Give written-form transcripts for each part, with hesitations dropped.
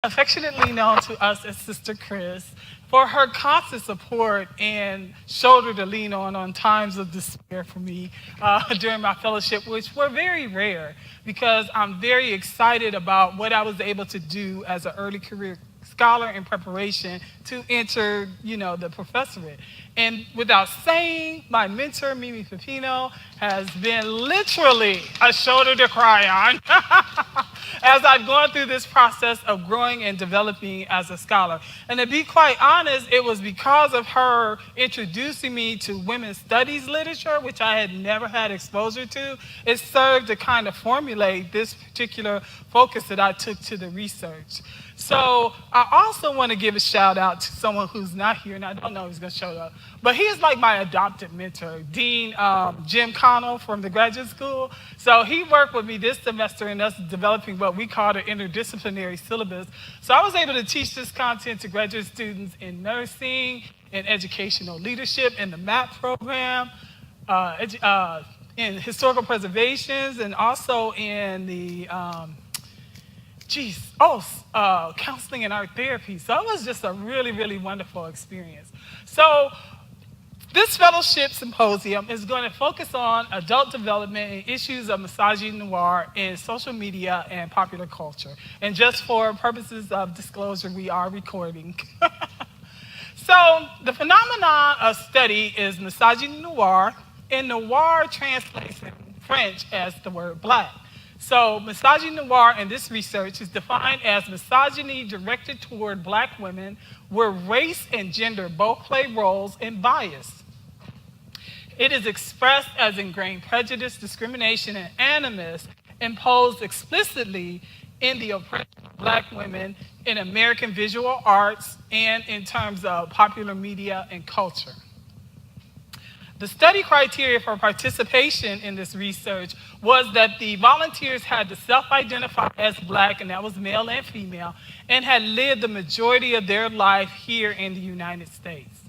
affectionately known to us as Sister Chris, for her constant support and shoulder to lean on times of despair for me during my fellowship, which were very rare because I'm very excited about what I was able to do as an early career scholar in preparation to enter, the professorate. And without saying, my mentor, Mimi Pepino, has been literally a shoulder to cry on as I've gone through this process of growing and developing as a scholar. And to be quite honest, it was because of her introducing me to women's studies literature, which I had never had exposure to. It served to kind of formulate this particular focus that I took to the research. So I also want to give a shout out to someone who's not here, and I don't know who's going to show up, but he is like my adopted mentor, Dean Jim Connell from the graduate school. So he worked with me this semester in us developing what we call the interdisciplinary syllabus. So I was able to teach this content to graduate students in nursing, in educational leadership, in the MAP program, in historical preservations, and also in the counseling and art therapy. So it was just a really, really wonderful experience. So this fellowship symposium is going to focus on adult development and issues of misogyny noir in social media and popular culture. And just for purposes of disclosure, we are recording. So the phenomenon of study is misogyny noir, and noir translates in French as the word black. So misogyny noir in this research is defined as misogyny directed toward black women where race and gender both play roles in bias. It is expressed as ingrained prejudice, discrimination, and animus imposed explicitly in the oppression of black women in American visual arts and in terms of popular media and culture. The study criteria for participation in this research was that the volunteers had to self-identify as black, and that was male and female, and had lived the majority of their life here in the United States.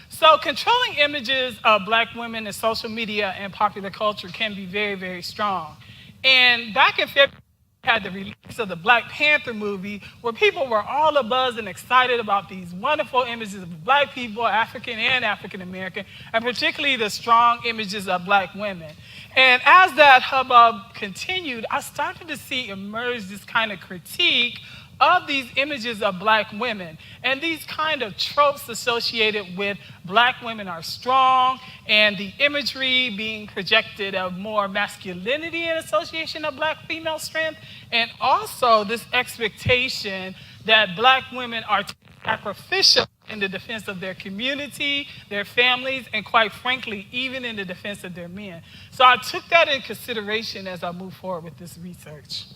So controlling images of black women in social media and popular culture can be very, very strong. And back in February, we had the release of the Black Panther movie where people were all abuzz and excited about these wonderful images of black people, African and African American, and particularly the strong images of black women. And as that hubbub continued, I started to see emerge this kind of critique of these images of black women and these kind of tropes associated with black women are strong and the imagery being projected of more masculinity in association of black female strength, and also this expectation that black women are sacrificial in the defense of their community, their families, and quite frankly, even in the defense of their men. So I took that in consideration as I move forward with this research.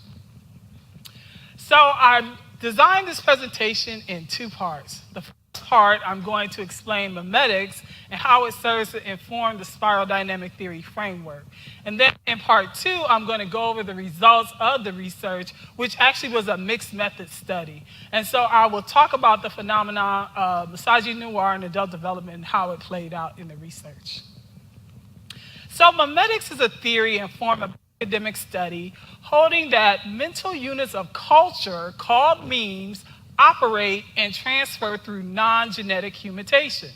So I designed this presentation in two parts. The first part, I'm going to explain memetics and how it serves to inform the spiral dynamic theory framework. And then in part two, I'm going to go over the results of the research, which actually was a mixed method study. And so I will talk about the phenomenon of misogyny noir and adult development and how it played out in the research. So memetics is a theory and form of academic study holding that mental units of culture called memes operate and transfer through non-genetic humanization.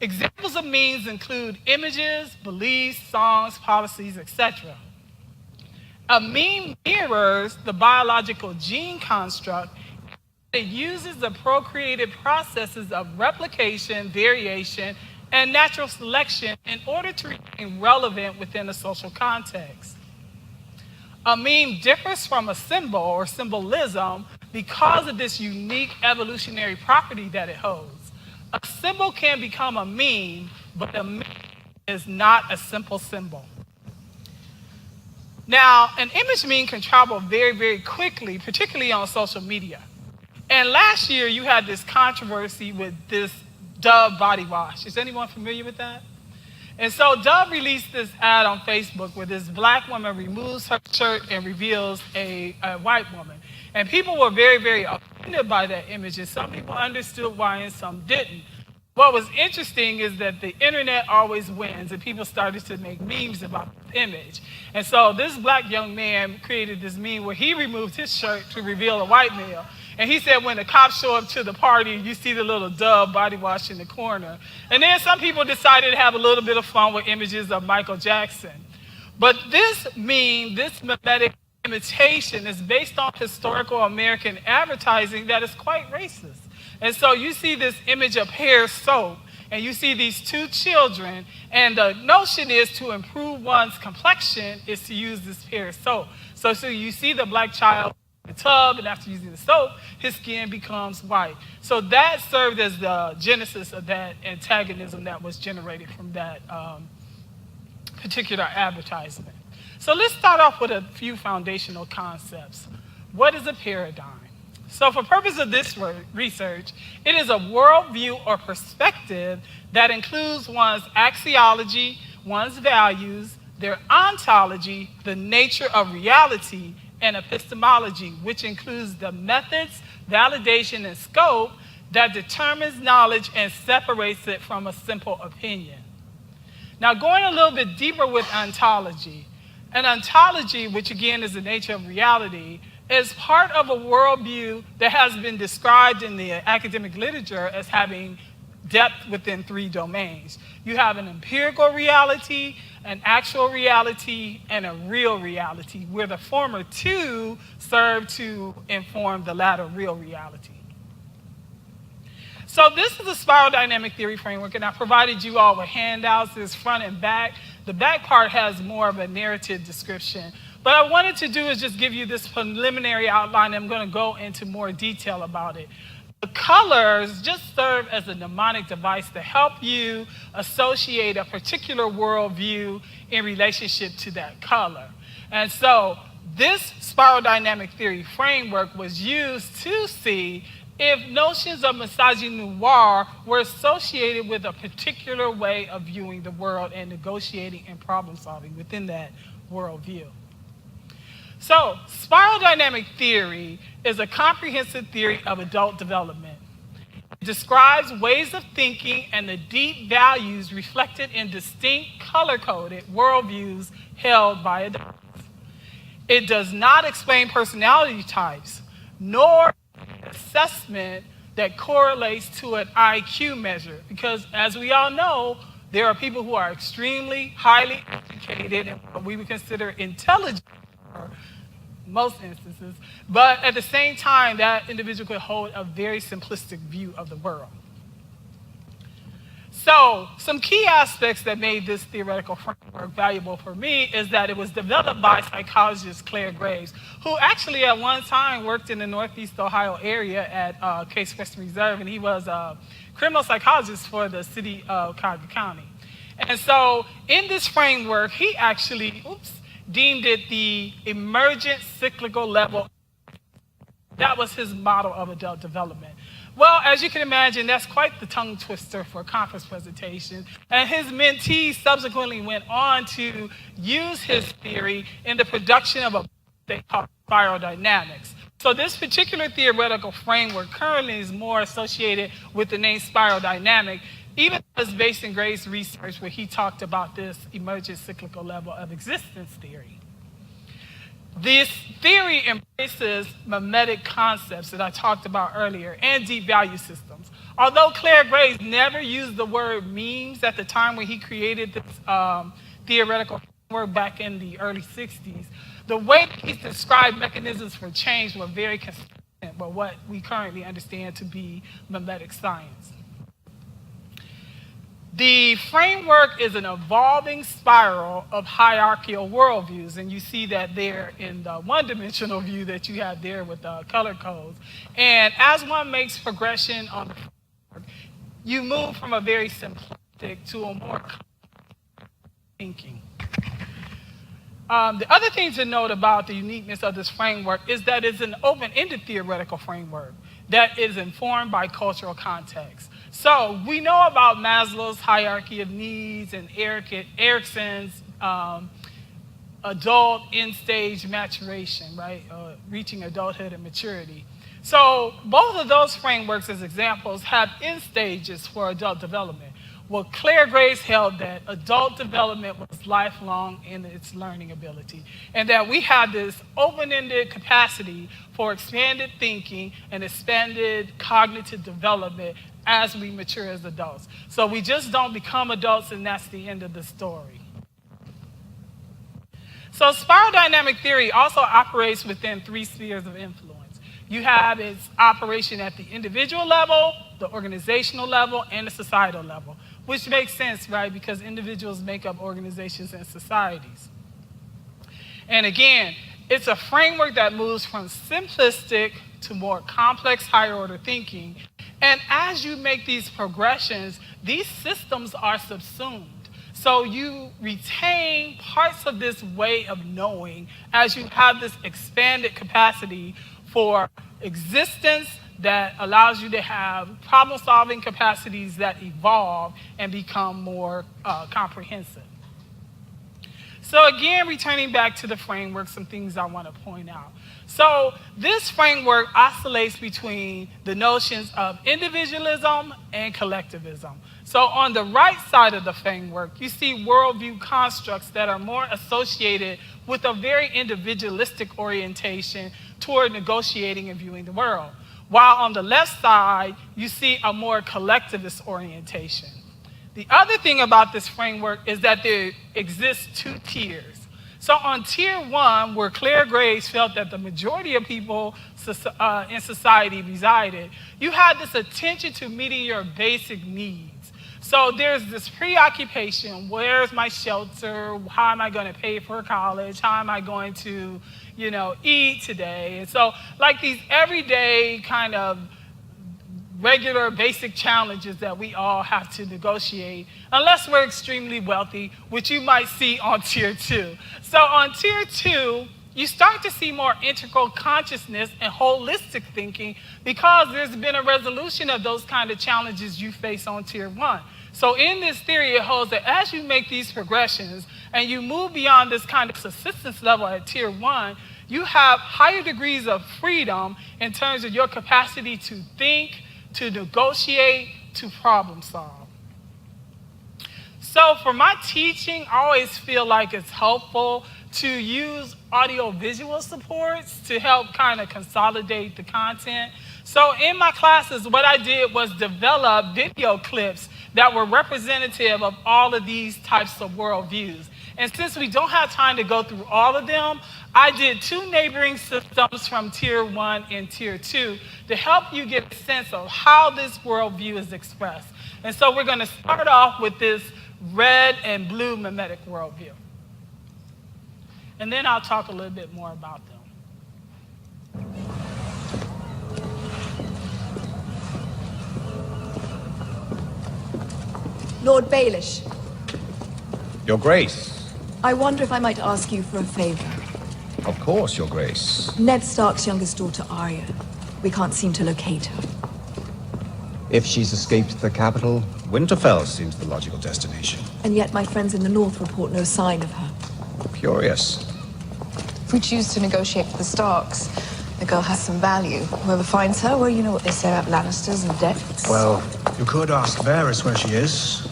Examples of memes include images, beliefs, songs, policies, etc. A meme mirrors the biological gene construct. It uses the procreative processes of replication, variation, and natural selection in order to remain relevant within a social context. A meme differs from a symbol or symbolism because of this unique evolutionary property that it holds. A symbol can become a meme, but a meme is not a simple symbol. Now, an image meme can travel very, very quickly, particularly on social media. And last year, you had this controversy with this Dove body wash. Is anyone familiar with that? And so Dove released this ad on Facebook where this black woman removes her shirt and reveals a white woman. And people were very, very offended by that image, and some people understood why and some didn't. What was interesting is that the internet always wins, and people started to make memes about this image. And so this black young man created this meme where he removed his shirt to reveal a white male. And he said when the cops show up to the party, you see the little Dove body wash in the corner. And then some people decided to have a little bit of fun with images of Michael Jackson. But this meme, this mimetic imitation, is based on historical American advertising that is quite racist. And so you see this image of hair soap, and you see these two children, and the notion is to improve one's complexion is to use this hair soap. So you see the black child in the tub, and after using the soap, his skin becomes white. So that served as the genesis of that antagonism that was generated from that particular advertisement. So let's start off with a few foundational concepts. What is a paradigm? So for purpose of this research, it is a worldview or perspective that includes one's axiology, one's values, their ontology, the nature of reality, and epistemology, which includes the methods, validation, and scope that determines knowledge and separates it from a simple opinion. Now, going a little bit deeper with ontology, an ontology, which again is the nature of reality, is part of a worldview that has been described in the academic literature as having depth within three domains. You have an empirical reality, an actual reality, and a real reality, where the former two serve to inform the latter real reality. So this is a spiral dynamic theory framework, and I provided you all with handouts. There's front and back. The back part has more of a narrative description. What I wanted to do is just give you this preliminary outline. I'm going to go into more detail about it. The colors just serve as a mnemonic device to help you associate a particular worldview in relationship to that color. And so this spiral dynamic theory framework was used to see if notions of misogyny were associated with a particular way of viewing the world and negotiating and problem solving within that worldview. So, spiral dynamic theory is a comprehensive theory of adult development. It describes ways of thinking and the deep values reflected in distinct color-coded worldviews held by adults. It does not explain personality types, nor assessment that correlates to an IQ measure, because as we all know, there are people who are extremely highly educated and what we would consider intelligent in most instances, but at the same time, that individual could hold a very simplistic view of the world. So, some key aspects that made this theoretical framework valuable for me is that it was developed by psychologist Claire Graves, who actually at one time worked in the Northeast Ohio area at Case Western Reserve, and he was a criminal psychologist for the city of Cuyahoga County. And so, in this framework, he actually, deemed it the emergent cyclical level. That was his model of adult development. Well, as you can imagine, that's quite the tongue twister for a conference presentation. And his mentees subsequently went on to use his theory in the production of a book they call spiral dynamics. So this particular theoretical framework currently is more associated with the name spiral dynamic, even though it's based in Graves' research where he talked about this emergent cyclical level of existence theory. This theory embraces mimetic concepts that I talked about earlier and deep value systems. Although Claire Graves never used the word memes at the time when he created this theoretical framework back in the early 60s, the way that he described mechanisms for change were very consistent with what we currently understand to be mimetic science. The framework is an evolving spiral of hierarchical worldviews, and you see that there in the one-dimensional view that you have there with the color codes. And as one makes progression on the framework, you move from a very simplistic to a more thinking. The other thing to note about the uniqueness of this framework is that it's an open-ended theoretical framework that is informed by cultural context. So we know about Maslow's hierarchy of needs and Erickson's adult end-stage maturation, right? Reaching adulthood and maturity. So both of those frameworks as examples have end stages for adult development. Well, Claire Grace held that adult development was lifelong in its learning ability, and that we have this open-ended capacity for expanded thinking and expanded cognitive development as we mature as adults. So we just don't become adults and that's the end of the story. So spiral dynamic theory also operates within 3 spheres of influence. You have its operation at the individual level, the organizational level, and the societal level, which makes sense, right? Because individuals make up organizations and societies. And again, it's a framework that moves from simplistic to more complex higher order thinking. And as you make these progressions, these systems are subsumed. So you retain parts of this way of knowing as you have this expanded capacity for existence that allows you to have problem-solving capacities that evolve and become more comprehensive. So again, returning back to the framework, some things I want to point out. So this framework oscillates between the notions of individualism and collectivism. So on the right side of the framework, you see worldview constructs that are more associated with a very individualistic orientation toward negotiating and viewing the world. While on the left side, you see a more collectivist orientation. The other thing about this framework is that there exists 2 tiers. So on tier 1, where Claire Grace felt that the majority of people in society resided, you had this attention to meeting your basic needs. So there's this preoccupation: where's my shelter? How am I going to pay for college? How am I going to, eat today? And so like these everyday kind of regular basic challenges that we all have to negotiate, unless we're extremely wealthy, which you might see on tier 2. So on tier 2, you start to see more integral consciousness and holistic thinking because there's been a resolution of those kind of challenges you face on tier 1. So in this theory, it holds that as you make these progressions and you move beyond this kind of subsistence level at tier 1, you have higher degrees of freedom in terms of your capacity to think, to negotiate, to problem solve. So for my teaching, I always feel like it's helpful to use audio-visual supports to help kind of consolidate the content. So in my classes, what I did was develop video clips that were representative of all of these types of worldviews. And since we don't have time to go through all of them, I did 2 neighboring systems from tier 1 and tier 2 to help you get a sense of how this worldview is expressed. And so we're going to start off with this red and blue mimetic worldview. And then I'll talk a little bit more about them. Lord Baelish, Your Grace. I wonder if I might ask you for a favor. Of course, Your Grace. Ned Stark's youngest daughter, Arya. We can't seem to locate her. If she's escaped the capital, Winterfell seems the logical destination. And yet my friends in the north report no sign of her. Curious. If we choose to negotiate with the Starks, the girl has some value. Whoever finds her, well, you know what they say about Lannisters and debts. Well, you could ask Varys where she is.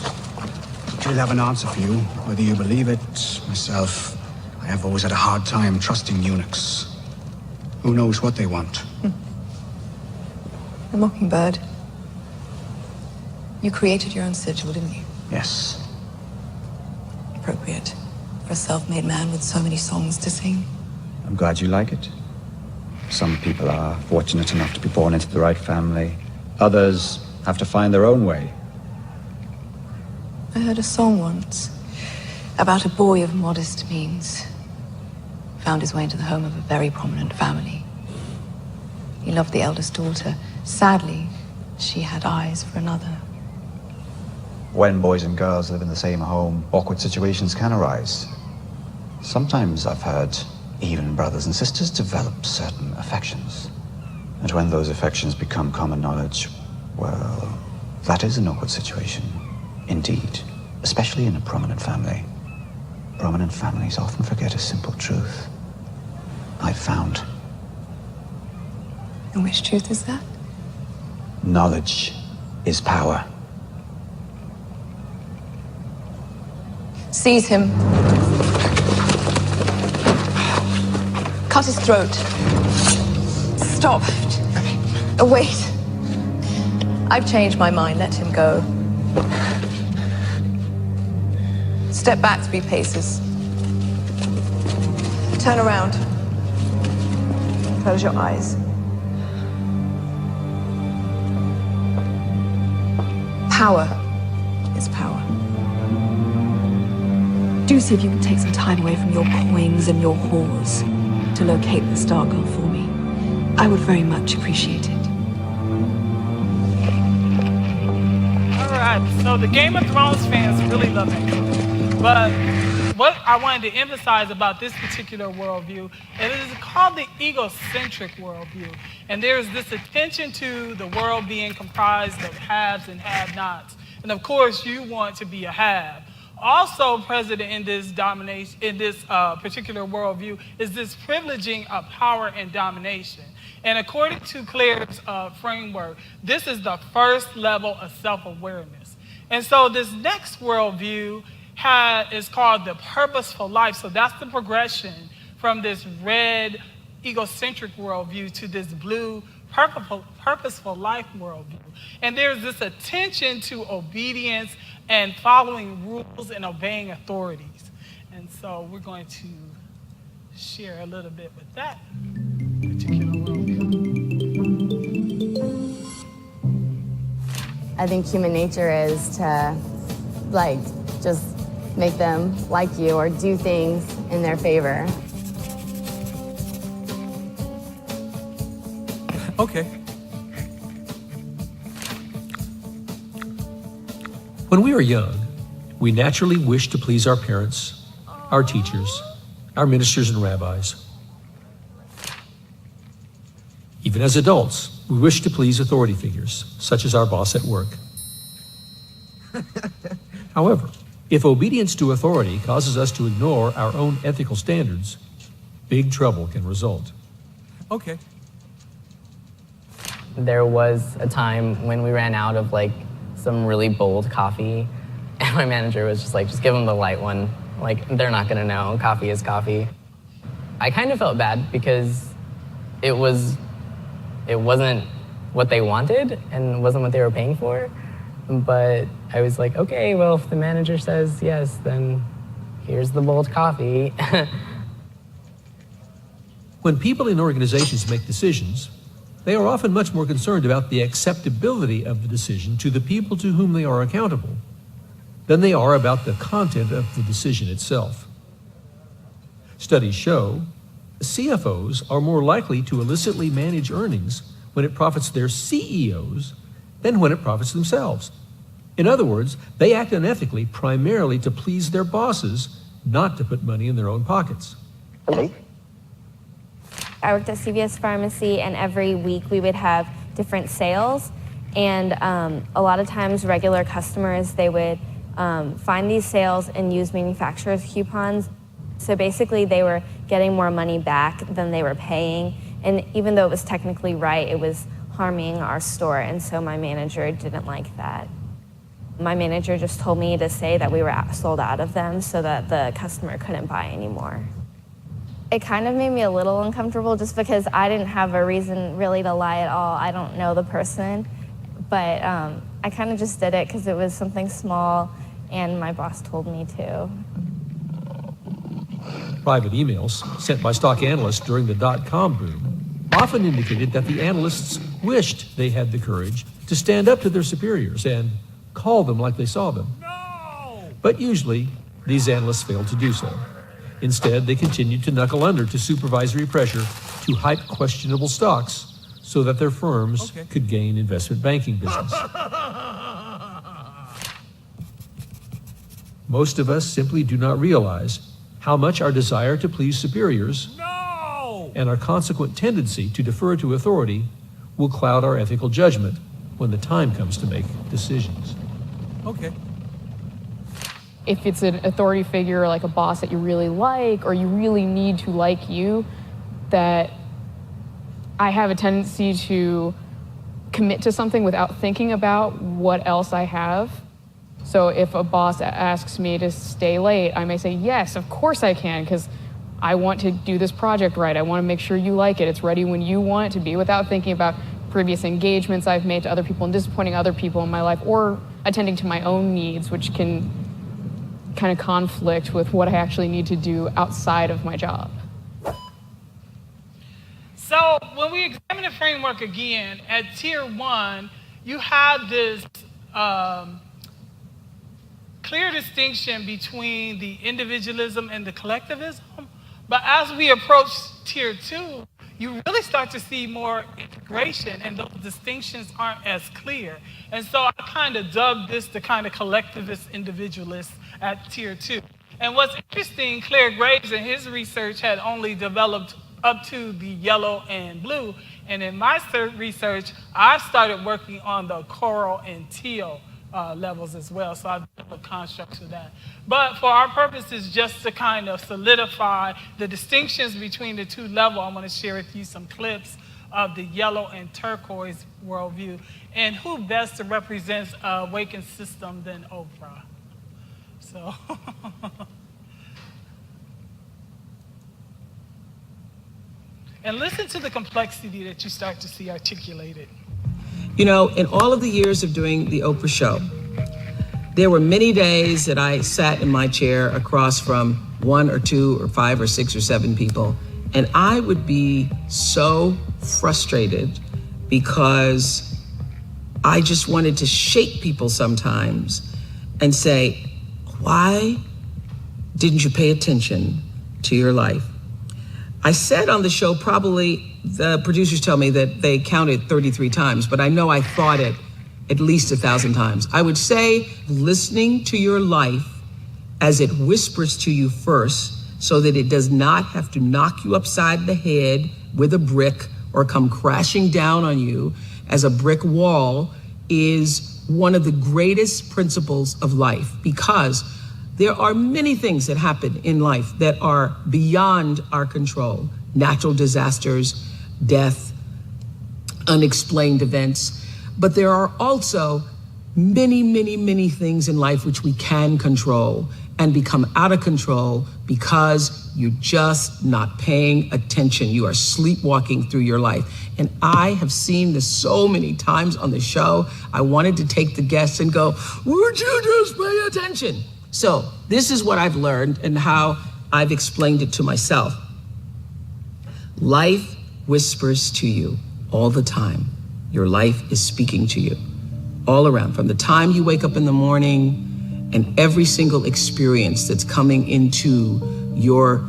She'll have an answer for you, whether you believe it. Myself, I have always had a hard time trusting eunuchs. Who knows what they want? The Mockingbird. You created your own sigil, didn't you? Yes. Appropriate for a self-made man with so many songs to sing. I'm glad you like it. Some people are fortunate enough to be born into the right family. Others have to find their own way. I heard a song once about a boy of modest means. Found his way into the home of a very prominent family. He loved the eldest daughter. Sadly, she had eyes for another. When boys and girls live in the same home, awkward situations can arise. Sometimes I've heard even brothers and sisters develop certain affections. And when those affections become common knowledge, well, that is an awkward situation. Indeed, especially in a prominent family. Prominent families often forget a simple truth. I've found. And which truth is that? Knowledge is power. Seize him. Cut his throat. Stop. Wait. I've changed my mind. Let him go. Step back 3 paces. Turn around. Close your eyes. Power is power. Do see if you can take some time away from your coins and your whores to locate the Star Girl for me. I would very much appreciate it. All right, so the Game of Thrones fans really love it. But what I wanted to emphasize about this particular worldview, it is called the egocentric worldview. And there's this attention to the world being comprised of haves and have-nots. And of course, you want to be a have. Also present in this particular worldview is this privileging of power and domination. And according to Claire's framework, this is the first level of self-awareness. And so this next worldview is called the purposeful life. So that's the progression from this red egocentric worldview to this blue purposeful life worldview. And there's this attention to obedience and following rules and obeying authorities. And so we're going to share a little bit with that particular worldview. I think human nature is to, just make them like you or do things in their favor. Okay. When we are young, we naturally wish to please our parents, our teachers, our ministers and rabbis. Even as adults, we wish to please authority figures, such as our boss at work. However, if obedience to authority causes us to ignore our own ethical standards, big trouble can result. Okay. There was a time when we ran out of some really bold coffee, and my manager was just give them the light one. They're not gonna know, coffee is coffee. I kind of felt bad because it wasn't what they wanted and wasn't what they were paying for. But I was like, okay, well, if the manager says yes, then here's the bold coffee. When people in organizations make decisions, they are often much more concerned about the acceptability of the decision to the people to whom they are accountable than they are about the content of the decision itself. Studies show CFOs are more likely to illicitly manage earnings when it profits their CEOs than when it profits themselves. In other words, they act unethically primarily to please their bosses, not to put money in their own pockets. I worked at CVS Pharmacy, and every week we would have different sales. And a lot of times regular customers, they would find these sales and use manufacturer's coupons. So basically they were getting more money back than they were paying. And even though it was technically right, it was harming our store. And so my manager didn't like that. My manager just told me to say that we were sold out of them so that the customer couldn't buy anymore. It kind of made me a little uncomfortable just because I didn't have a reason really to lie at all. I don't know the person, but I kind of just did it because it was something small and my boss told me to. Private emails sent by stock analysts during the dot-com boom often indicated that the analysts wished they had the courage to stand up to their superiors and call them like they saw them. No! But usually, these analysts failed to do so. Instead, they continued to knuckle under to supervisory pressure to hype questionable stocks so that their firms could gain investment banking business. Most of us simply do not realize how much our desire to please superiors and our consequent tendency to defer to authority will cloud our ethical judgment when the time comes to make decisions. Okay. If it's an authority figure like a boss that you really like or you really need to like you, that I have a tendency to commit to something without thinking about what else I have. So if a boss asks me to stay late, I may say, yes, of course I can, because I want to do this project right. I want to make sure you like it. It's ready when you want it to be, without thinking about previous engagements I've made to other people and disappointing other people in my life, or attending to my own needs, which can kind of conflict with what I actually need to do outside of my job. So when we examine the framework again, at tier 1, you have this clear distinction between the individualism and the collectivism. But as we approach tier 2, you really start to see more integration, and those distinctions aren't as clear. And so I kind of dubbed this the kind of collectivist individualist at tier 2. And what's interesting, Claire Graves in his research had only developed up to the yellow and blue. And in my research, I've started working on the coral and teal levels as well. So I've developed constructs of that. But for our purposes, just to kind of solidify the distinctions between the two levels, I want to share with you some clips of the yellow and turquoise worldview. And who best to represent a awakened system than Oprah? So. And listen to the complexity that you start to see articulated. You know, in all of the years of doing the Oprah show, there were many days that I sat in my chair across from 1 or 2 or 5 or 6 or 7 people, and I would be so frustrated because I just wanted to shake people sometimes and say, why didn't you pay attention to your life? I said on the show, probably the producers tell me that they counted 33 times, but I know I thought it at least 1,000 times. I would say listening to your life as it whispers to you first, so that it does not have to knock you upside the head with a brick or come crashing down on you as a brick wall, is one of the greatest principles of life, because there are many things that happen in life that are beyond our control. Natural disasters, death, unexplained events. But there are also many, many, many things in life which we can control and become out of control because you're just not paying attention. You are sleepwalking through your life. And I have seen this so many times on the show. I wanted to take the guests and go, would you just pay attention? So this is what I've learned and how I've explained it to myself. Life whispers to you all the time. Your life is speaking to you all around, from the time you wake up in the morning, and every single experience that's coming into your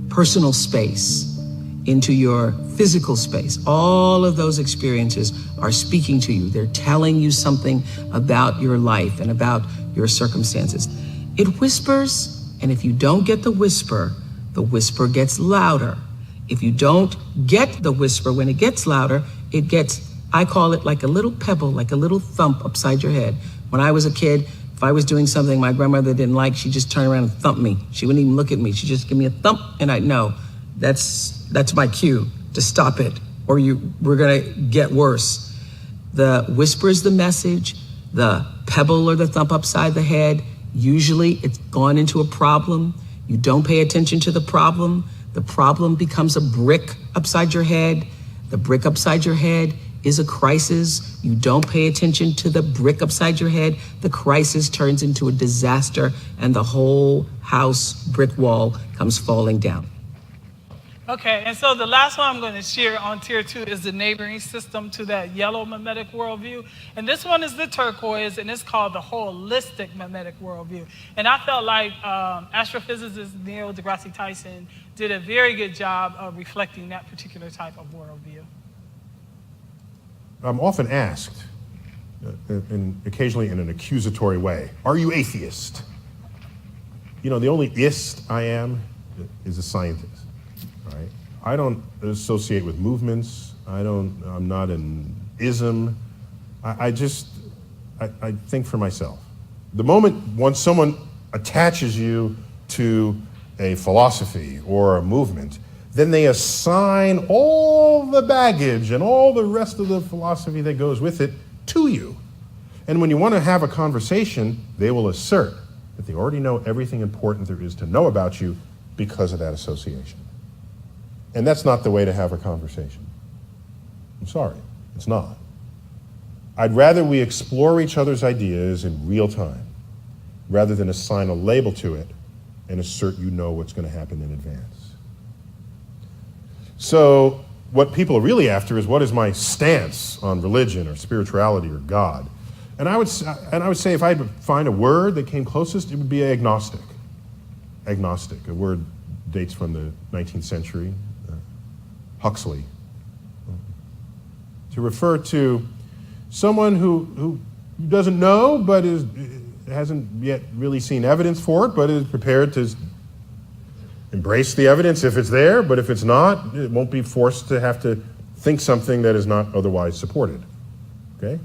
personal space, into your physical space. All of those experiences are speaking to you. They're telling you something about your life and about your circumstances. It whispers, and if you don't get the whisper gets louder. If you don't get the whisper, when it gets louder, it gets, I call it like a little pebble, like a little thump upside your head. When I was a kid, if I was doing something my grandmother didn't like, she'd just turn around and thump me. She wouldn't even look at me. She'd just give me a thump, and I'd know that's my cue to stop it, or we're gonna get worse. The whisper is the message, the pebble or the thump upside the head. Usually it's gone into a problem. You don't pay attention to the problem becomes a brick upside your head. The brick upside your head is a crisis. You don't pay attention to the brick upside your head. The crisis turns into a disaster, and the whole house brick wall comes falling down. Okay, and so the last one I'm going to share on tier 2 is the neighboring system to that yellow mimetic worldview. And this one is the turquoise, and it's called the holistic mimetic worldview. And I felt like astrophysicist Neil deGrasse Tyson did a very good job of reflecting that particular type of worldview. I'm often asked, and occasionally in an accusatory way, are you atheist? You know, the only ist I am is a scientist. Right? I don't associate with movements. I'm not an ism. I think for myself. The moment once someone attaches you to a philosophy or a movement, then they assign all the baggage and all the rest of the philosophy that goes with it to you. And when you want to have a conversation, they will assert that they already know everything important there is to know about you because of that association. And that's not the way to have a conversation. I'm sorry, it's not. I'd rather we explore each other's ideas in real time rather than assign a label to it and assert you know what's going to happen in advance. So what people are really after is, what is my stance on religion or spirituality or God? And I would say if I had to find a word that came closest, it would be agnostic. Agnostic, a word dates from the 19th century, Huxley. To refer to someone who doesn't know but hasn't yet really seen evidence for it, but is prepared to embrace the evidence if it's there, but if it's not, it won't be forced to have to think something that is not otherwise supported. Okay?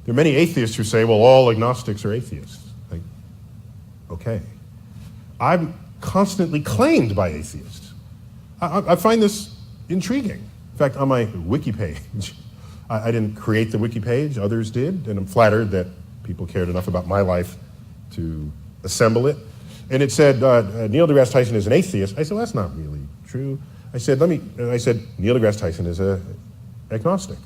There are many atheists who say, well, all agnostics are atheists. Like, okay. I'm constantly claimed by atheists. I find this intriguing. In fact, on my wiki page, I didn't create the wiki page, others did, and I'm flattered that people cared enough about my life to assemble it. And it said, Neil deGrasse Tyson is an atheist. I said, well, that's not really true. I said, Neil deGrasse Tyson is an agnostic.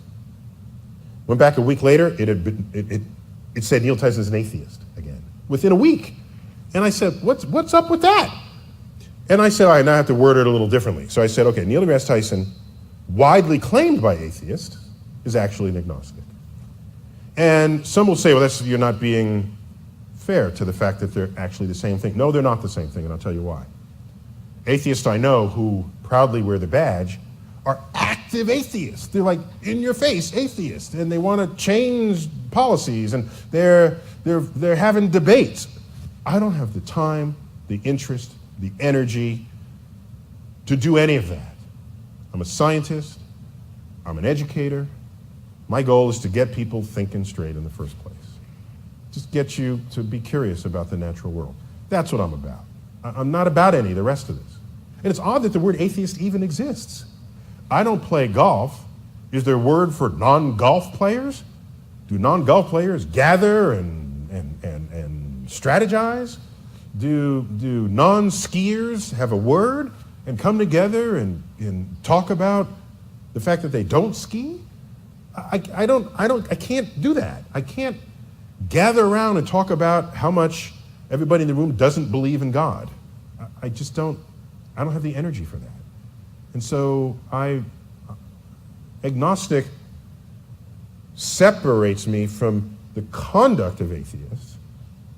Went back a week later, it said Neil Tyson is an atheist again, within a week. And I said, what's up with that? And I said, all right, now I have to word it a little differently. So I said, okay, Neil deGrasse Tyson, widely claimed by atheists, is actually an agnostic. And some will say, well, you're not being fair to the fact that they're actually the same thing. No, they're not the same thing, and I'll tell you why. Atheists I know who proudly wear the badge are active atheists. They're like in-your-face atheists, and they want to change policies, and they're having debates. I don't have the time, the interest, the energy to do any of that. I'm a scientist. I'm an educator. My goal is to get people thinking straight in the first place. Just get you to be curious about the natural world. That's what I'm about. I'm not about any of the rest of this. And it's odd that the word atheist even exists. I don't play golf. Is there a word for non-golf players? Do non-golf players gather and strategize? Do non-skiers have a word and come together and talk about the fact that they don't ski? I can't do that. I can't gather around and talk about how much everybody in the room doesn't believe in God. I don't have the energy for that. And so agnostic separates me from the conduct of atheists,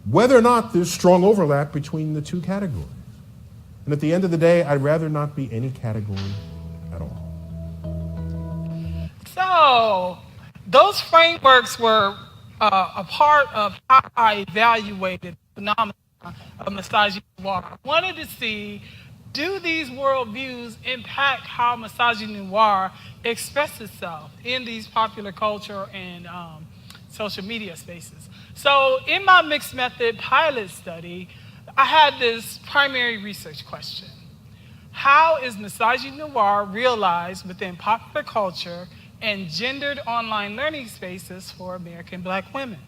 whether or not there's strong overlap between the two categories. And at the end of the day, I'd rather not be any category at all. So, those frameworks were a part of how I evaluated the phenomenon of misogyny noir. I wanted to see, do these worldviews impact how misogyny noir expresses itself in these popular culture and social media spaces? So in my mixed method pilot study, I had this primary research question. How is misogyny noir realized within popular culture and gendered online learning spaces for American Black women?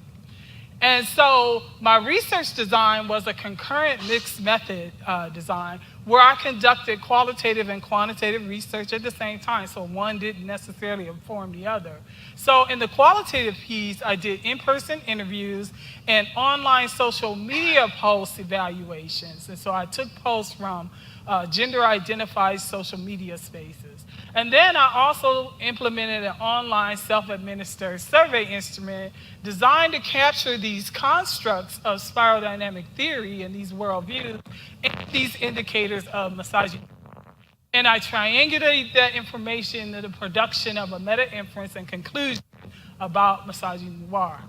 And so my research design was a concurrent mixed method design where I conducted qualitative and quantitative research at the same time, so one didn't necessarily inform the other. So in the qualitative piece, I did in-person interviews and online social media post evaluations. And so I took posts from gender-identified social media spaces. And then I also implemented an online self-administered survey instrument designed to capture these constructs of spiral dynamic theory and these worldviews and these indicators of misogyny. And I triangulate that information to the production of a meta-inference and conclusion about misogyny noir.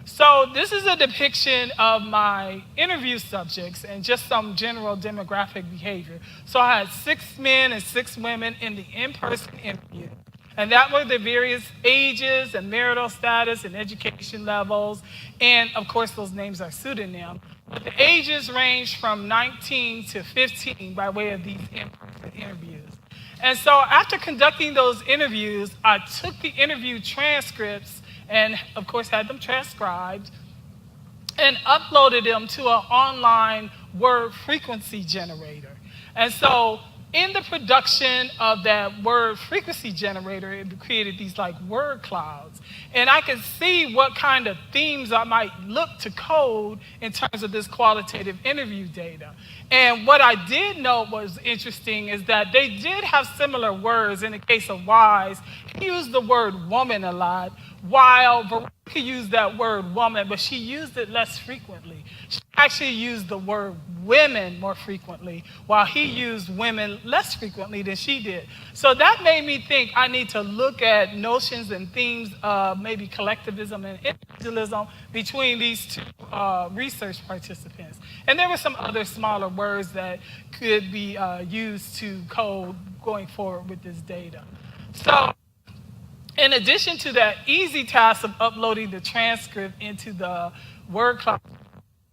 So this is a depiction of my interview subjects and just some general demographic behavior. So I had 6 men and 6 women in the in-person interview. And that were the various ages and marital status and education levels. And of course, those names are pseudonym. The ages range from 19 to 15 by way of these in-person interviews. And so after conducting those interviews, I took the interview transcripts and, of course, had them transcribed and uploaded them to an online word frequency generator. And so in the production of that word frequency generator, it created these like word clouds. And I could see what kind of themes I might look to code in terms of this qualitative interview data. And what I did note was interesting is that they did have similar words. In the case of Wise, he used the word woman a lot, while Veronica used that word woman, but she used it less frequently. She actually used the word women more frequently, while he used women less frequently than she did. So that made me think I need to look at notions and themes of maybe collectivism and individualism between these two research participants. And there were some other smaller words that could be used to code going forward with this data. So in addition to that easy task of uploading the transcript into the word cloud,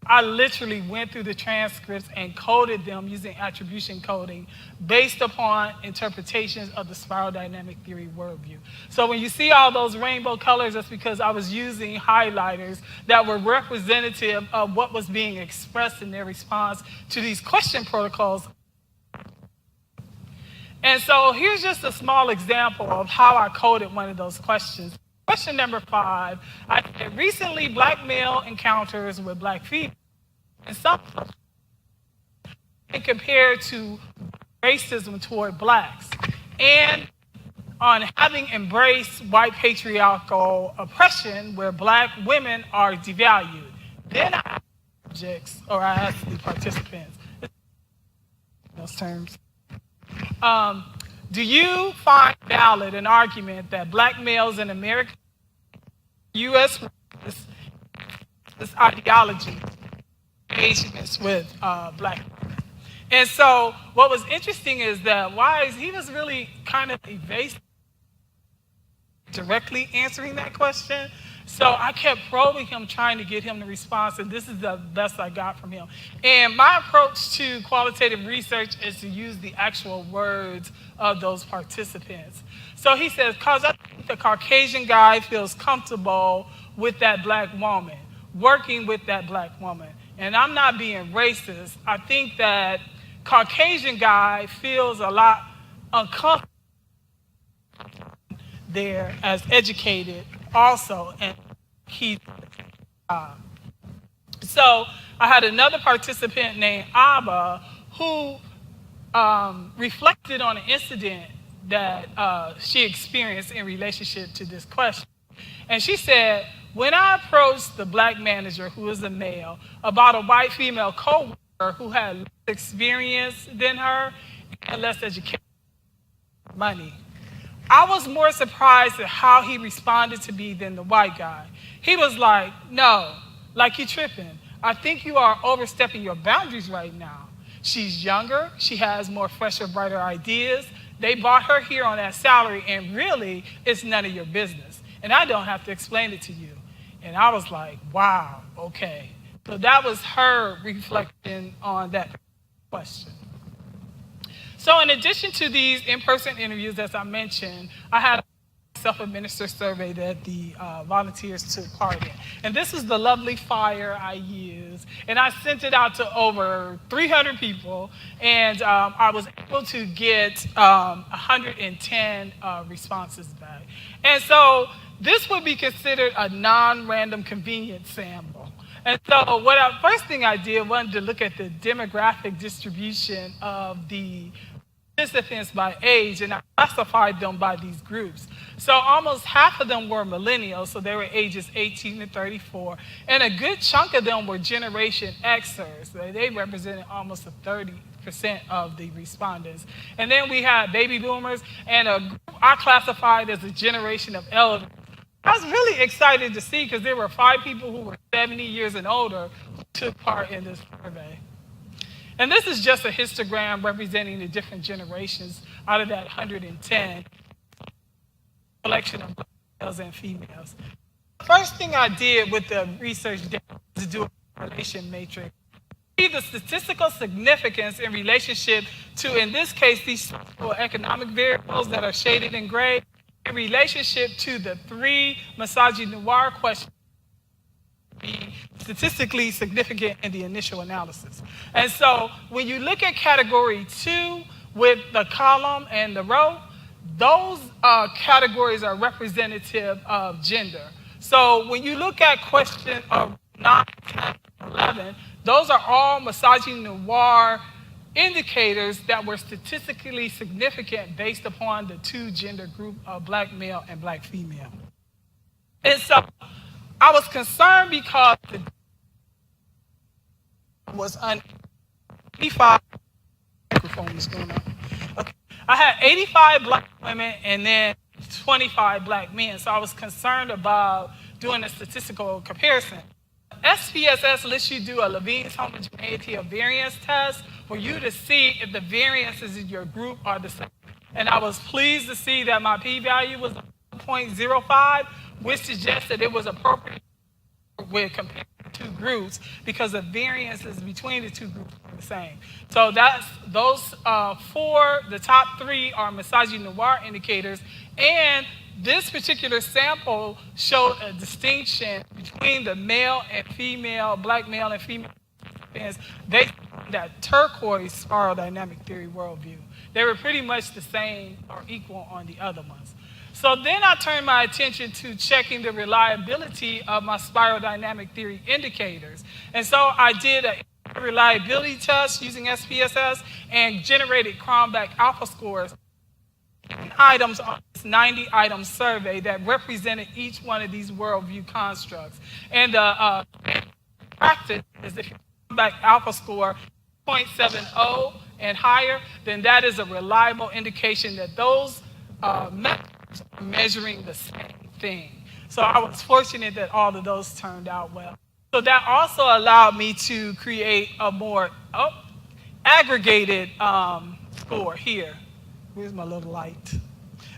I literally went through the transcripts and coded them using attribution coding based upon interpretations of the spiral dynamic theory worldview. So when you see all those rainbow colors, that's because I was using highlighters that were representative of what was being expressed in their response to these question protocols. And so here's just a small example of how I coded one of those questions. Question number 5, I said, recently black male encounters with black females, and some compared to racism toward blacks, and on having embraced white patriarchal oppression where black women are devalued. Then I asked subjects, or I asked the participants, those terms. Do you find valid an argument that black males in America, U.S. this ideology engagements with black people? And so what was interesting is that Wise, he was really kind of evasive, directly answering that question. So I kept probing him, trying to get him to respond, and this is the best I got from him. And my approach to qualitative research is to use the actual words of those participants. So he says, "Cause I think the Caucasian guy feels comfortable with that black woman, working with that black woman. And I'm not being racist. I think that Caucasian guy feels a lot uncomfortable there as educated also, and he so I had another participant named Abba who reflected on an incident that she experienced in relationship to this question. And she said, when I approached the black manager, who was a male, about a white female coworker who had less experience than her and less education, money, I was more surprised at how he responded to me than the white guy. He was like, no, like you tripping. I think you are overstepping your boundaries right now. She's younger, she has more fresher, brighter ideas. They brought her here on that salary, and really, it's none of your business. And I don't have to explain it to you. And I was like, wow, okay. So that was her reflection on that question. So in addition to these in-person interviews, as I mentioned, I had a self-administered survey that the volunteers took part in. And this is the lovely flyer I used. And I sent it out to over 300 people. And I was able to get 110 responses back. And so this would be considered a non-random convenience sample. And so first thing I did was to look at the demographic distribution of the participants by age, and I classified them by these groups. So almost half of them were millennials, so they were ages 18 to 34, and a good chunk of them were Generation Xers. They represented almost 30% of the respondents. And then we had baby boomers, and a group I classified as a generation of elders. I was really excited to see because there were 5 people who were 70 years and older who took part in this survey. And this is just a histogram representing the different generations out of that 110 collection of males and females. The first thing I did with the research data was to do a correlation matrix see the statistical significance in relationship to, in this case, these economic variables that are shaded in gray, in relationship to the 3 misogynoir questions be statistically significant in the initial analysis. And so when you look at category 2 with the column and the row, those categories are representative of gender. So when you look at question of 9, 10, 11, those are all misogynoir indicators that were statistically significant based upon the 2 gender group of black male and black female. And so I was concerned because the was 85 microphone is going on. Okay. I had 85 black women and then 25 black men. So I was concerned about doing a statistical comparison. SPSS lets you do a Levene's homogeneity of variance test for you to see if the variances in your group are the same. And I was pleased to see that my p-value was 0.05, which suggests that it was appropriate with comparing the 2 groups because the variances between the 2 groups are the same. So that's those 4, the top 3 are misogynoir indicators, and this particular sample showed a distinction between the male and female, black male and female participants based on that turquoise spiral dynamic theory worldview. They were pretty much the same or equal on the other ones. So then I turned my attention to checking the reliability of my spiral dynamic theory indicators. And so I did a reliability test using SPSS and generated Cronbach alpha scores items on this 90-item survey that represented each one of these worldview constructs. And the practice is if you Cronbach alpha score 0.70 and higher, then that is a reliable indication that those methods are measuring the same thing. So I was fortunate that all of those turned out well. So that also allowed me to create a more aggregated score here. Where's my little light?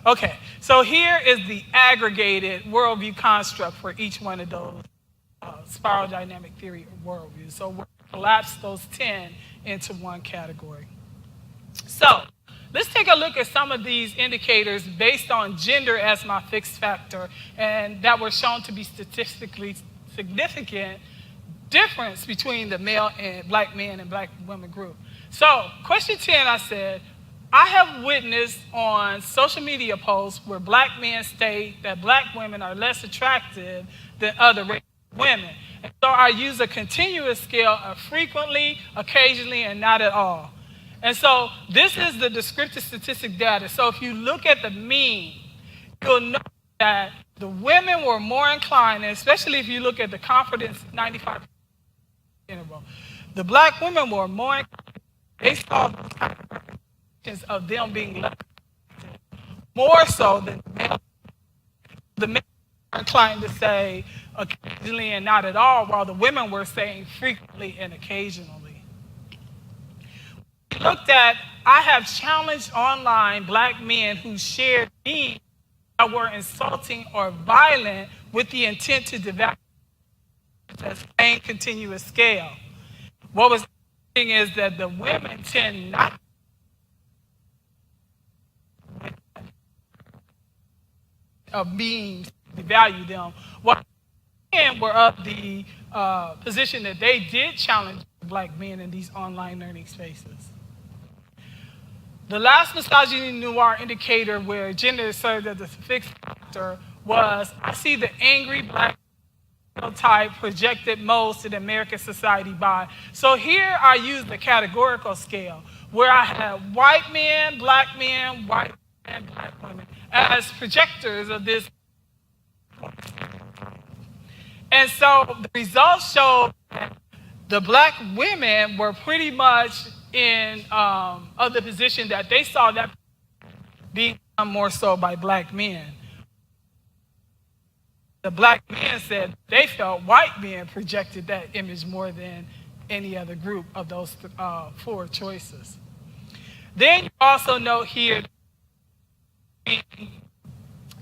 Okay, so here is the aggregated worldview construct for each one of those spiral dynamic theory worldviews. So we'll collapse those 10 into one category. So let's take a look at some of these indicators based on gender as my fixed factor and that were shown to be statistically significant difference between the male and black men and black women group. So question 10, I said, I have witnessed on social media posts where black men state that black women are less attractive than other races of women. And so I use a continuous scale of frequently, occasionally, and not at all. And so this is the descriptive statistic data. So if you look at the mean, you'll know that the women were more inclined, and especially if you look at the confidence 95% interval, the black women were more inclined. They saw those kind of them being less more so than the male. The men were inclined to say occasionally and not at all, while the women were saying frequently and occasionally. We looked at, I have challenged online black men who shared memes that were insulting or violent with the intent to devalue the same continuous scale. What was interesting is that the women tend not of memes to value them, while men were of the position that they did challenge black men in these online learning spaces. The last misogynoir indicator where gender served as a fixed factor was, I see the angry black type projected most in American society by. So here I use the categorical scale where I have white men, black men, white and black women as projectors of this. And so the results show that the black women were pretty much in of the position that they saw that being done more so by black men. The black men said they felt white men projected that image more than any other group of those 4 choices. Then you also note here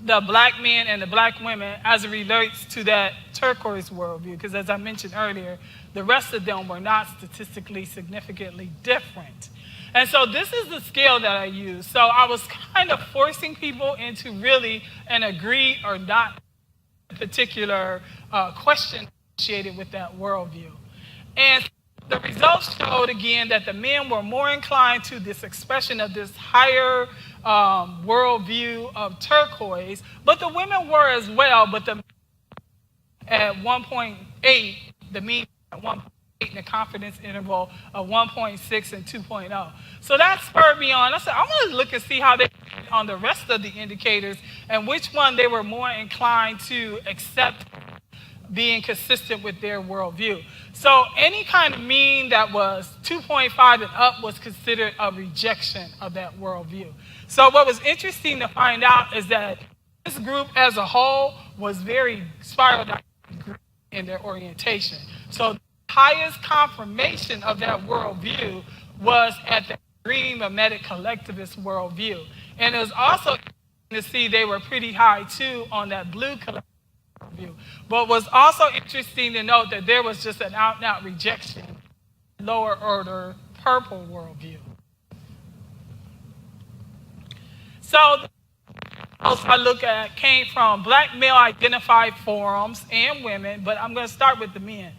the black men and the black women as it relates to that turquoise worldview, because as I mentioned earlier, the rest of them were not statistically significantly different. And so this is the scale that I use. So I was kind of forcing people into really an agree or not particular question associated with that worldview. And the results showed again that the men were more inclined to this expression of this higher worldview of turquoise, but the women were as well, but the at 1.8, the mean at 1.8 in the confidence interval of 1.6 and 2.0. So that spurred me on. I said, I want to look and see how they did on the rest of the indicators and which one they were more inclined to accept being consistent with their worldview. So any kind of mean that was 2.5 and up was considered a rejection of that worldview. So what was interesting to find out is that this group as a whole was very spiral dynamic in their orientation. So the highest confirmation of that worldview was at the extreme mimetic collectivist worldview. And it was also interesting to see they were pretty high too on that blue collectivist worldview. But was also interesting to note that there was just an out-and-out rejection lower order purple worldview. So the most I look at came from black male identified forums and women, but I'm going to start with the men.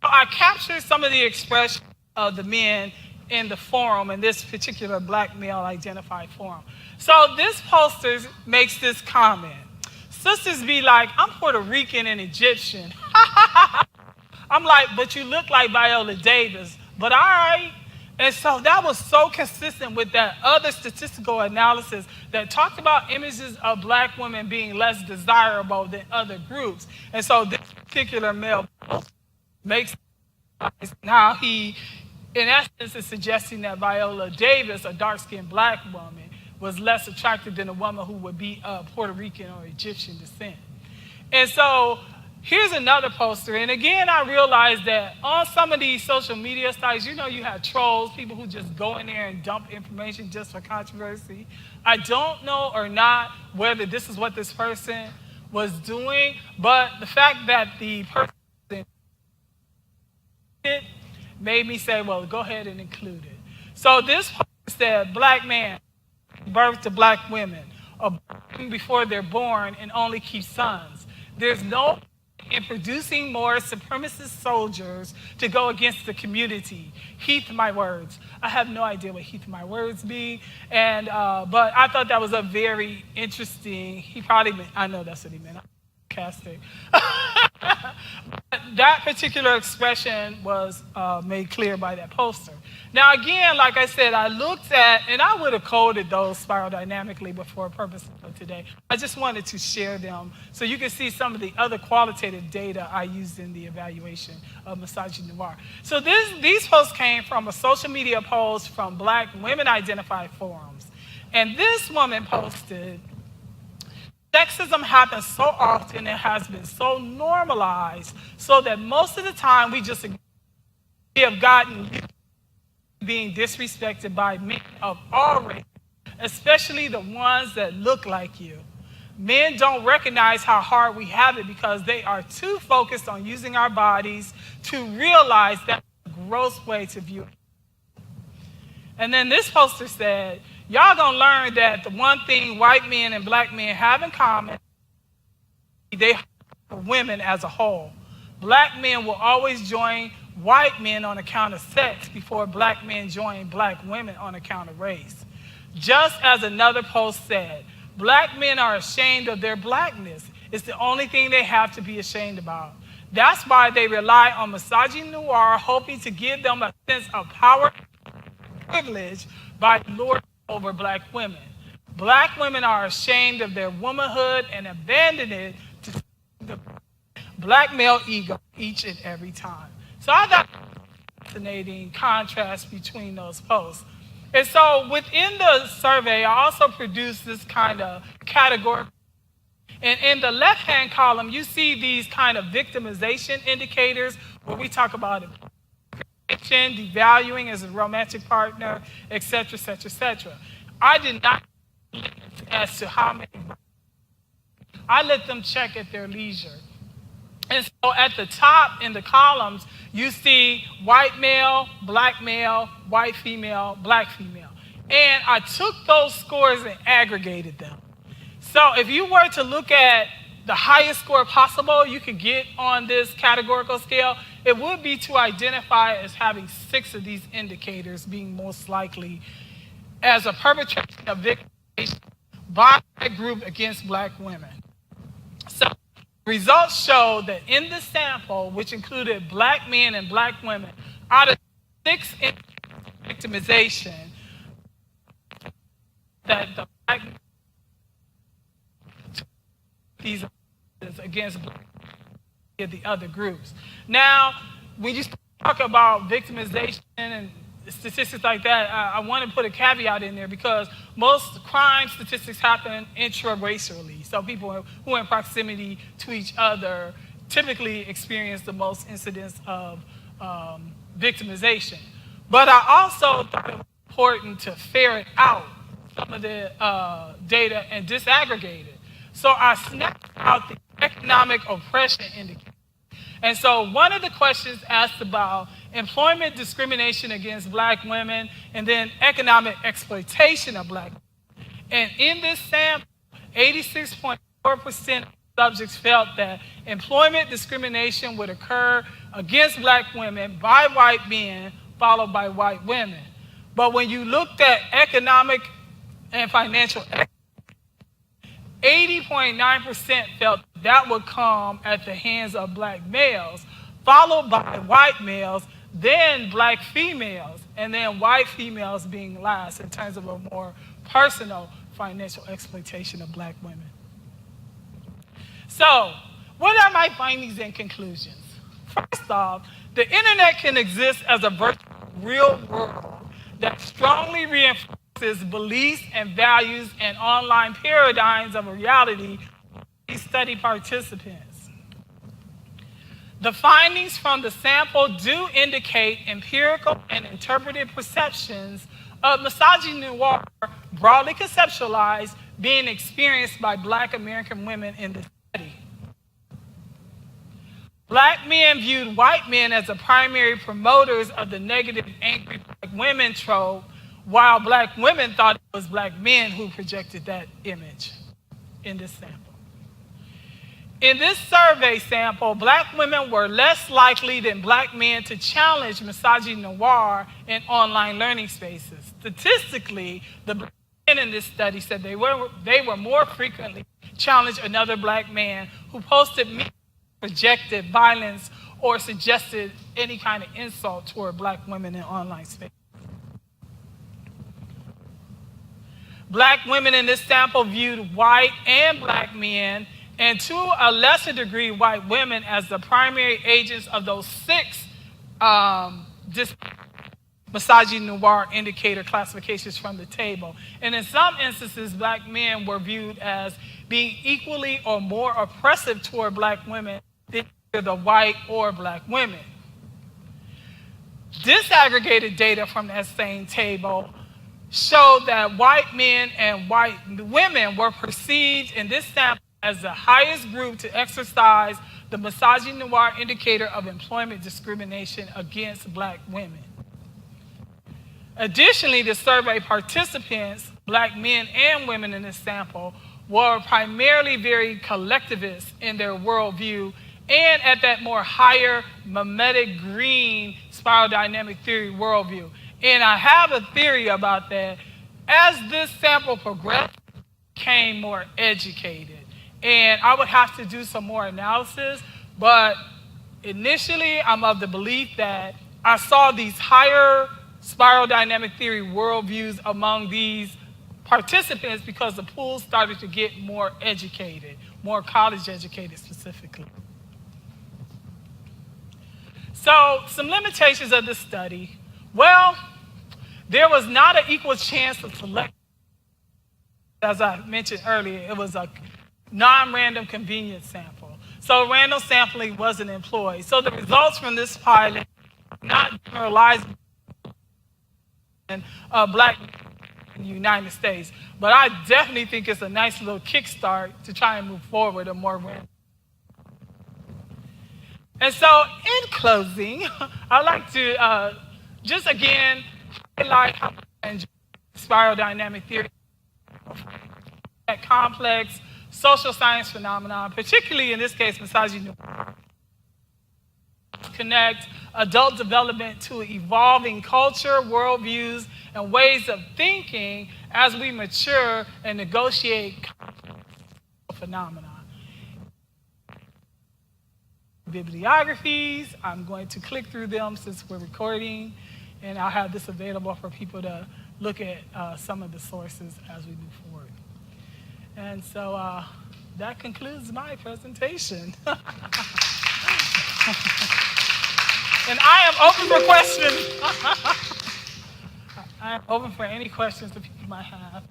So I captured some of the expression of the men in the forum, in this particular black male identified forum. So this poster makes this comment. Sisters be like, I'm Puerto Rican and Egyptian. I'm like, but you look like Viola Davis. But all right. And so that was so consistent with that other statistical analysis that talked about images of black women being less desirable than other groups. And so this particular male makes now he, in essence, is suggesting that Viola Davis, a dark-skinned black woman, was less attractive than a woman who would be of Puerto Rican or Egyptian descent. And so here's another poster. And again, I realized that on some of these social media sites, you know, you have trolls, people who just go in there and dump information just for controversy. I don't know or not whether this is what this person was doing, but the fact that the person made me say, well, go ahead and include it. So this poster said, black man, birth to black women, abortion before they're born and only keep sons. There's no in producing more supremacist soldiers to go against the community. Heath my words. I have no idea what heath my words mean, and but I thought that was a very interesting. He probably meant, I know that's what he meant. Sarcastic. That particular expression was made clear by that poster. Now again, like I said, I looked at, and I would have coded those spiral dynamically before purpose of today. I just wanted to share them so you can see some of the other qualitative data I used in the evaluation of misogyny noir. So these posts came from a social media post from black women identified forums. And this woman posted, sexism happens so often, it has been so normalized, so that most of the time we have gotten being disrespected by men of all races, especially the ones that look like you. Men don't recognize how hard we have it because they are too focused on using our bodies to realize that's a gross way to view it. And then this poster said, y'all gonna learn that the one thing white men and black men have in common, they hire women as a whole. Black men will always join white men on account of sex before black men join black women on account of race. Just as another post said, black men are ashamed of their blackness. It's the only thing they have to be ashamed about. That's why they rely on misogyny noir, hoping to give them a sense of power and privilege by lording over black women. Black women are ashamed of their womanhood and abandon it to the black male ego each and every time. So I thought a fascinating contrast between those posts. And so within the survey, I also produced this kind of category. And in the left-hand column, you see these kind of victimization indicators where we talk about devaluing as a romantic partner, et cetera, et cetera, et cetera. I did not as to how many I let them check at their leisure. And so at the top in the columns, you see white male, white female, black female. And I took those scores and aggregated them. So if you were to look at the highest score possible you could get on this categorical scale, it would be to identify as having 6 of these indicators being most likely as a perpetration of victimization by a group against black women. So results show that in the sample, which included black men and black women, out of 6 victimization, that the black these against black the other groups. Now, when you talk about victimization and statistics like that, I want to put a caveat in there because most crime statistics happen intra-racially. So people who are in proximity to each other typically experience the most incidents of victimization. But I also thought it was important to ferret out some of the data and disaggregate it. So I snapped out the economic oppression indicator. And so one of the questions asked about employment discrimination against black women and then economic exploitation of black women. And in this sample, 86.4% of subjects felt that employment discrimination would occur against black women by white men, followed by white women. But when you looked at economic and financial equity, 80.9% felt that would come at the hands of black males, followed by white males, then black females, and then white females being last in terms of a more personal financial exploitation of black women. So, what are my findings and conclusions? First off, the internet can exist as a virtual real world that strongly reinforces beliefs and values and online paradigms of reality for these study participants. The findings from the sample do indicate empirical and interpretive perceptions of misogyny noir, broadly conceptualized, being experienced by black American women in the study. Black men viewed white men as the primary promoters of the negative angry black women trope, while black women thought it was black men who projected that image in this sample. In this survey sample, black women were less likely than black men to challenge misogyny noir in online learning spaces. Statistically, the black men in this study said they were more frequently challenged another black man who posted projected violence or suggested any kind of insult toward black women in online space. Black women in this sample viewed white and black men, and to a lesser degree, white women as the primary agents of those 6 misogyny noir indicator classifications from the table. And in some instances, black men were viewed as being equally or more oppressive toward black women than either the white or black women. Disaggregated data from that same table showed that white men and white women were perceived in this sample as the highest group to exercise the misogyny noir indicator of employment discrimination against black women. Additionally, the survey participants, black men and women in this sample, were primarily very collectivist in their worldview and at that more higher mimetic green spiral dynamic theory worldview. And I have a theory about that. As this sample progressed, it became more educated. And I would have to do some more analysis, but initially I'm of the belief that I saw these higher spiral dynamic theory worldviews among these participants because the pool started to get more educated, more college educated specifically. So some limitations of this study. Well, there was not an equal chance of selection. As I mentioned earlier, it was a non-random convenience sample. So random sampling wasn't employed. So the results from this pilot not generalized black in the United States. But I definitely think it's a nice little kickstart to try and move forward a more random. And so, in closing, I'd like to just again highlight how I enjoy spiral dynamic theory, that complex social science phenomenon, particularly in this case, misogyny, connect adult development to evolving culture, worldviews, and ways of thinking as we mature and negotiate phenomena. Bibliographies, I'm going to click through them since we're recording, and I'll have this available for people to look at some of the sources as we move forward. And so that concludes my presentation. And I am open for questions. I am open for any questions that people might have.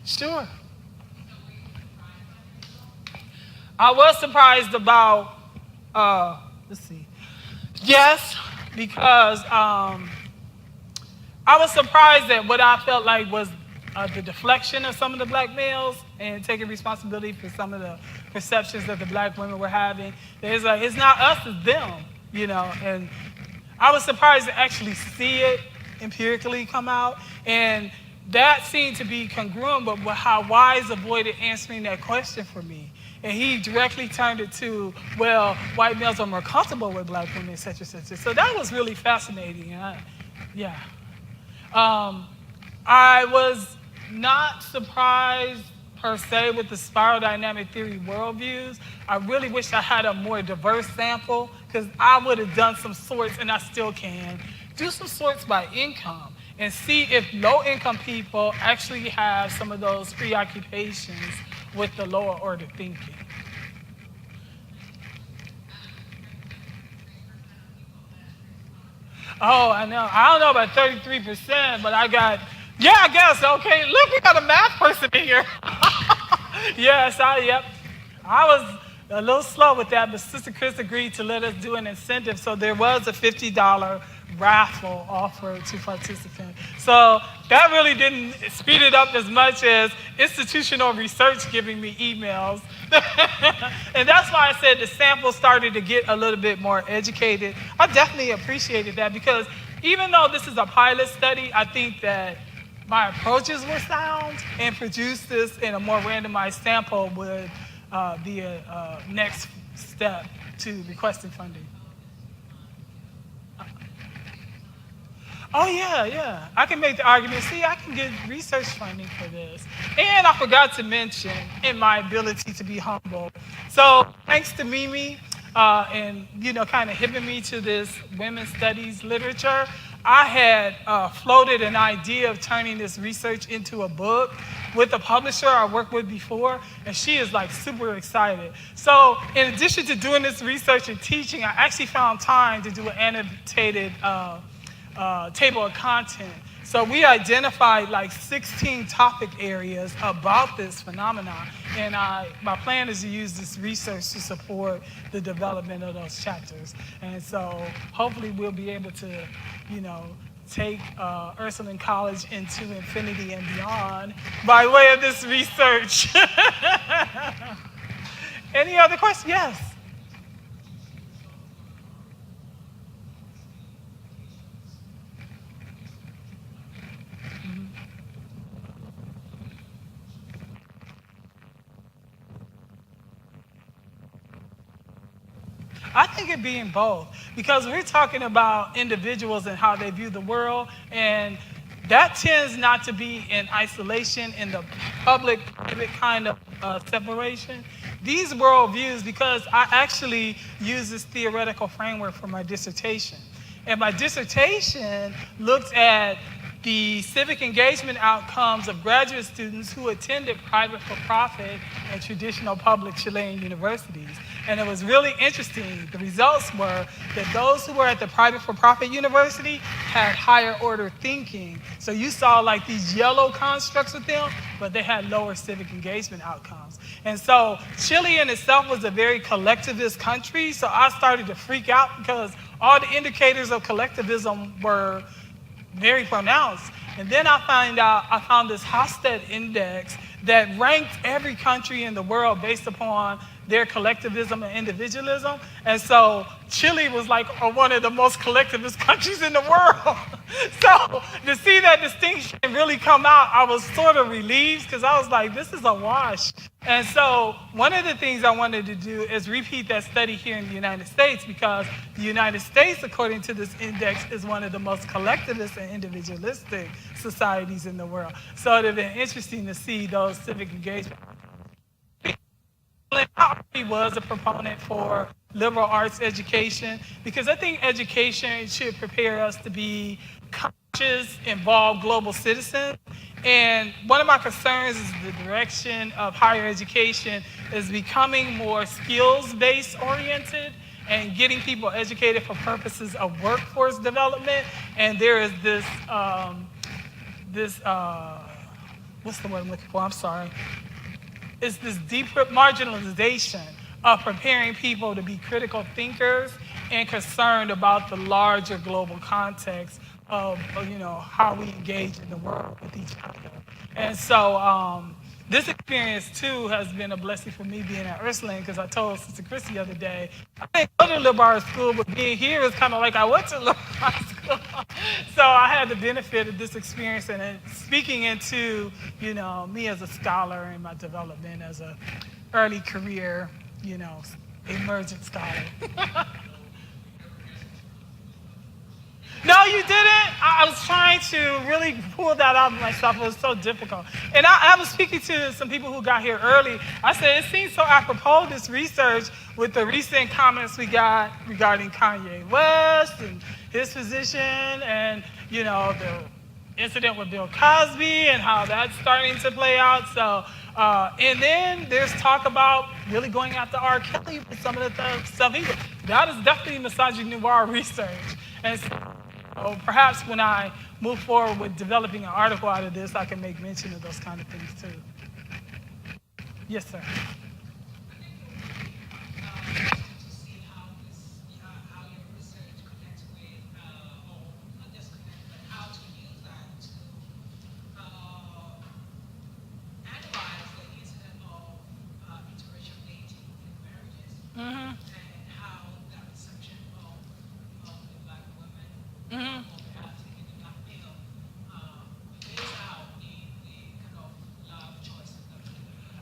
Sure. I was surprised about, let's see. Yes, because I was surprised at what I felt like was the deflection of some of the black males and taking responsibility for some of the perceptions that the black women were having. It's like, it's not us, it's them, you know. And I was surprised to actually see it empirically come out. And that seemed to be congruent with how Wise avoided answering that question for me. And he directly turned it to, well, white males are more comfortable with black women, et cetera, et cetera. So that was really fascinating. Yeah. I was not surprised per se with the spiral dynamic theory worldviews. I really wish I had a more diverse sample because I would have done some sorts, and I still can, do some sorts by income and see if low-income people actually have some of those preoccupations with the lower order thinking. Oh, I know. I don't know about 33%, but I got, yeah, I guess, okay. Look, we got a math person in here. Yes, yep. I was a little slow with that, but Sister Chris agreed to let us do an incentive, so there was a $50 raffle offered to participants. So that really didn't speed it up as much as institutional research giving me emails. And that's why I said the sample started to get a little bit more educated. I definitely appreciated that because even though this is a pilot study, I think that my approaches were sound, and produce this in a more randomized sample would be a next step to requesting funding. Oh, yeah. I can make the argument. See, I can get research funding for this. And I forgot to mention in my ability to be humble. So thanks to Mimi and, kind of hipping me to this women's studies literature, I had floated an idea of turning this research into a book with a publisher I worked with before, and she is like super excited. So in addition to doing this research and teaching, I actually found time to do an annotated table of content. So we identified like 16 topic areas about this phenomenon, and my plan is to use this research to support the development of those chapters. And so hopefully we'll be able to, take Ursuline College into infinity and beyond by way of this research. Any other questions? Yes. I think it being both, because we're talking about individuals and how they view the world, and that tends not to be in isolation in the public-private kind of separation. These worldviews, because I actually use this theoretical framework for my dissertation, and my dissertation looked at the civic engagement outcomes of graduate students who attended private for-profit and traditional public Chilean universities. And it was really interesting. The results were that those who were at the private for-profit university had higher order thinking. So you saw like these yellow constructs with them, but they had lower civic engagement outcomes. And so Chile in itself was a very collectivist country, so I started to freak out because all the indicators of collectivism were very pronounced. And then I found this Hofstede index that ranked every country in the world based upon their collectivism and individualism. And so Chile was like one of the most collectivist countries in the world. So to see that distinction really come out, I was sort of relieved because I was like, this is a wash. And so one of the things I wanted to do is repeat that study here in the United States, because the United States, according to this index, is one of the most collectivist and individualistic societies in the world. So it would have been interesting to see those civic engagement. I already was a proponent for liberal arts education because I think education should prepare us to be conscious, involved global citizens. And one of my concerns is the direction of higher education is becoming more skills-based oriented and getting people educated for purposes of workforce development. And there is this, what's the word I'm looking for? I'm sorry. It's this deep marginalization of preparing people to be critical thinkers and concerned about the larger global context of how we engage in the world with each other. And so this experience too has been a blessing for me being at Ursuline, because I told Sister Chris the other day, I didn't go to liberal arts school, but being here is kind of like I went to liberal arts school. So I had the benefit of this experience and it speaking into, me as a scholar and my development as a early career, emergent scholar. No, you didn't? I was trying to really pull that out of myself. It was so difficult. And I was speaking to some people who got here early. I said, it seems so apropos, this research, with the recent comments we got regarding Kanye West and his position and, the incident with Bill Cosby and how that's starting to play out. So, and then there's talk about really going after R. Kelly for some of the stuff he did. That is definitely misogynoir research. And so perhaps when I move forward with developing an article out of this, I can make mention of those kind of things too. Yes, sir.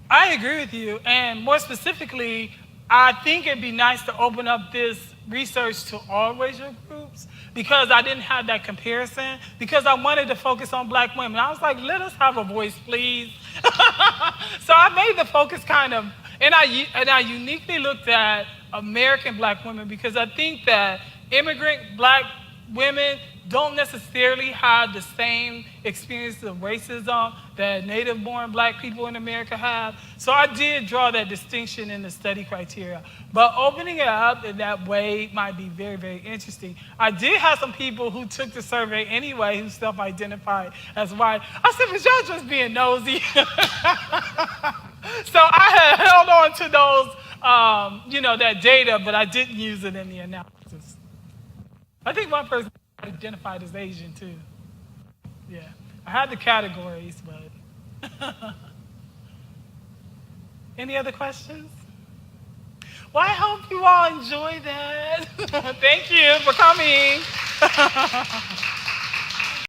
I agree with you, and more specifically, I think it'd be nice to open up this research to all racial groups, because I didn't have that comparison, because I wanted to focus on Black women. I was like, let us have a voice, please. So I made the focus kind of, and I uniquely looked at American Black women, because I think that immigrant Black women don't necessarily have the same experience of racism that native-born Black people in America have. So I did draw that distinction in the study criteria. But opening it up in that way might be very, very interesting. I did have some people who took the survey anyway who self-identified as white. I said, but y'all just being nosy. So I had held on to those, that data, but I didn't use it in the analysis. I think one person identified as Asian too. Yeah, I had the categories, but. Any other questions? Well, I hope you all enjoy that. Thank you for coming.